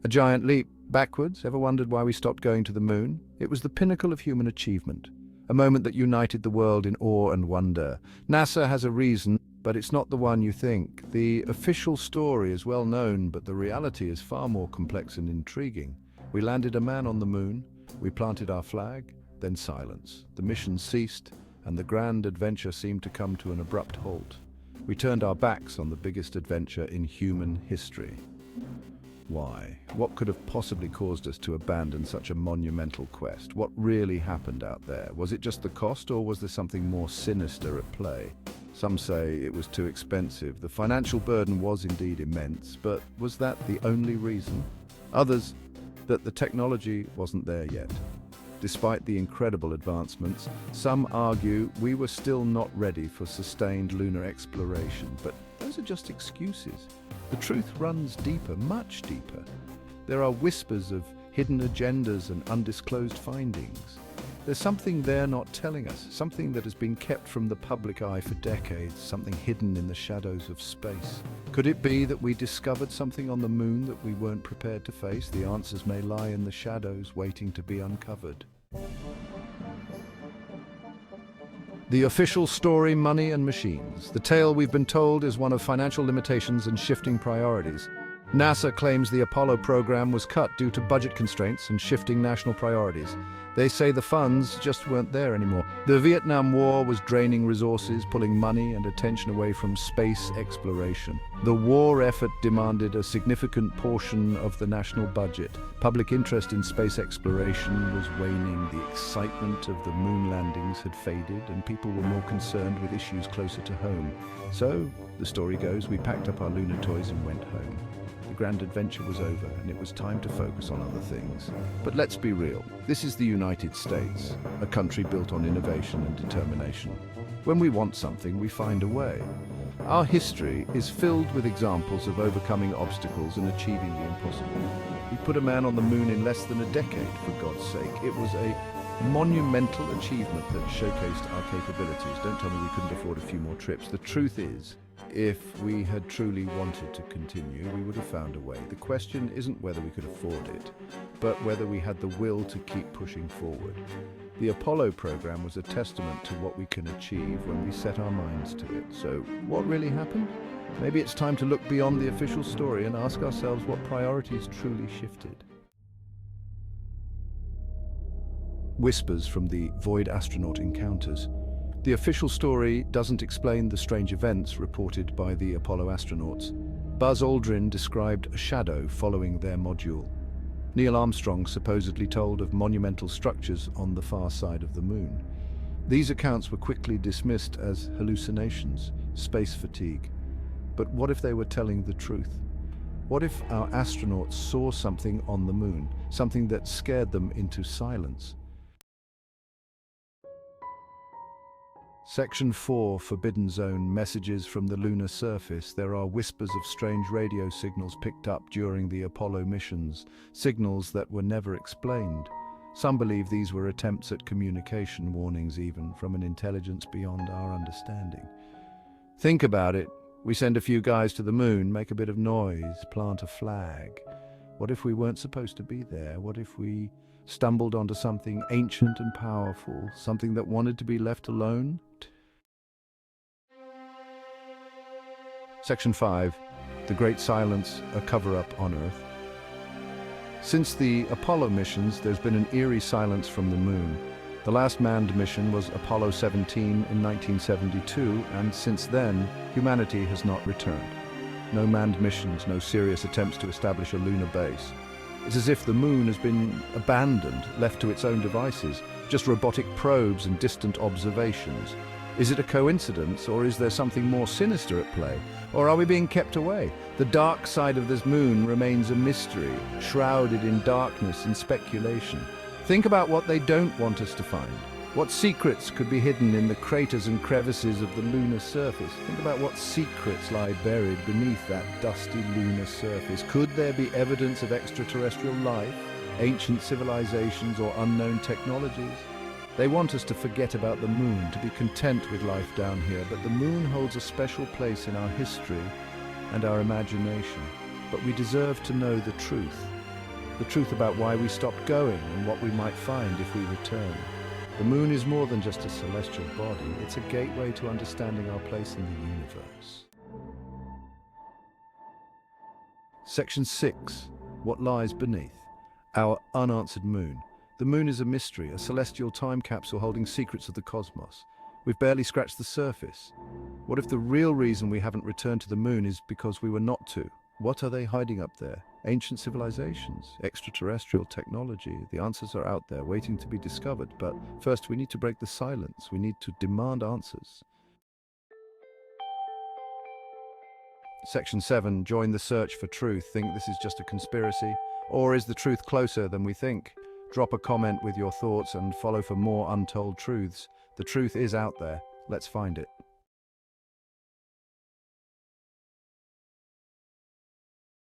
A giant leap backwards. Ever wondered why we stopped going to the moon? It was the pinnacle of human achievement, a moment that united the world in awe and wonder. NASA has a reason, but it's not the one you think. The official story is well known, but the reality is far more complex and intriguing. We landed a man on the moon, we planted our flag, then silence. The mission ceased, and the grand adventure seemed to come to an abrupt halt. We turned our backs on the biggest adventure in human history. Why? What could have possibly caused us to abandon such a monumental quest? What really happened out there? Was it just the cost, or was there something more sinister at play? Some say it was too expensive. The financial burden was indeed immense, but was that the only reason? Others, that the technology wasn't there yet. Despite the incredible advancements, some argue we were still not ready for sustained lunar exploration, but those are just excuses. The truth runs deeper, much deeper. There are whispers of hidden agendas and undisclosed findings. There's something they're not telling us, something that has been kept from the public eye for decades, something hidden in the shadows of space. Could it be that we discovered something on the moon that we weren't prepared to face? The answers may lie in the shadows, waiting to be uncovered. The official story: money and machines. The tale we've been told is one of financial limitations and shifting priorities. NASA claims the Apollo program was cut due to budget constraints and shifting national priorities. They say the funds just weren't there anymore. The Vietnam War was draining resources, pulling money and attention away from space exploration. The war effort demanded a significant portion of the national budget. Public interest in space exploration was waning. The excitement of the moon landings had faded, and people were more concerned with issues closer to home. So, the story goes, we packed up our lunar toys and went home. The grand adventure was over, and it was time to focus on other things. But let's be real, this is the United States, a country built on innovation and determination. When we want something, we find a way. Our history is filled with examples of overcoming obstacles and achieving the impossible. We put a man on the moon in less than a decade, for God's sake. It was a monumental achievement that showcased our capabilities. Don't tell me we couldn't afford a few more trips. The truth is, if we had truly wanted to continue, we would have found a way. The question isn't whether we could afford it, but whether we had the will to keep pushing forward. The Apollo program was a testament to what we can achieve when we set our minds to it. So, what really happened? Maybe it's time to look beyond the official story and ask ourselves what priorities truly shifted. Whispers from the Void astronaut encounters. The official story doesn't explain the strange events reported by the Apollo astronauts. Buzz Aldrin described a shadow following their module. Neil Armstrong supposedly told of monumental structures on the far side of the moon. These accounts were quickly dismissed as hallucinations, space fatigue. But what if they were telling the truth? What if our astronauts saw something on the moon, something that scared them into silence? Section 4, Forbidden Zone, messages from the lunar surface. There are whispers of strange radio signals picked up during the Apollo missions, signals that were never explained. Some believe these were attempts at communication, warnings even, from an intelligence beyond our understanding. Think about it. We send a few guys to the moon, make a bit of noise, plant a flag. What if we weren't supposed to be there? What if we stumbled onto something ancient and powerful, something that wanted to be left alone? Section 5, The Great Silence, a cover-up on Earth. Since the Apollo missions, there's been an eerie silence from the moon. The last manned mission was Apollo 17 in 1972, and since then, humanity has not returned. No manned missions, no serious attempts to establish a lunar base. It's as if the moon has been abandoned, left to its own devices, just robotic probes and distant observations. Is it a coincidence, or is there something more sinister at play? Or are we being kept away? The dark side of this moon remains a mystery, shrouded in darkness and speculation. Think about what they don't want us to find. What secrets could be hidden in the craters and crevices of the lunar surface? Think about what secrets lie buried beneath that dusty lunar surface. Could there be evidence of extraterrestrial life, ancient civilizations, or unknown technologies? They want us to forget about the moon, to be content with life down here, but the moon holds a special place in our history and our imagination. But we deserve to know the truth. The truth about why we stopped going and what we might find if we return. The moon is more than just a celestial body, it's a gateway to understanding our place in the universe. Section 6. What lies beneath? Our unanswered moon. The moon is a mystery, a celestial time capsule holding secrets of the cosmos. We've barely scratched the surface. What if the real reason we haven't returned to the moon is because we were not to? What are they hiding up there? Ancient civilizations? Extraterrestrial technology? The answers are out there, waiting to be discovered. But first, we need to break the silence. We need to demand answers. Section 7. Join the search for truth. Think this is just a conspiracy? Or is the truth closer than we think? Drop a comment with your thoughts and follow for more untold truths. The truth is out there. Let's find it.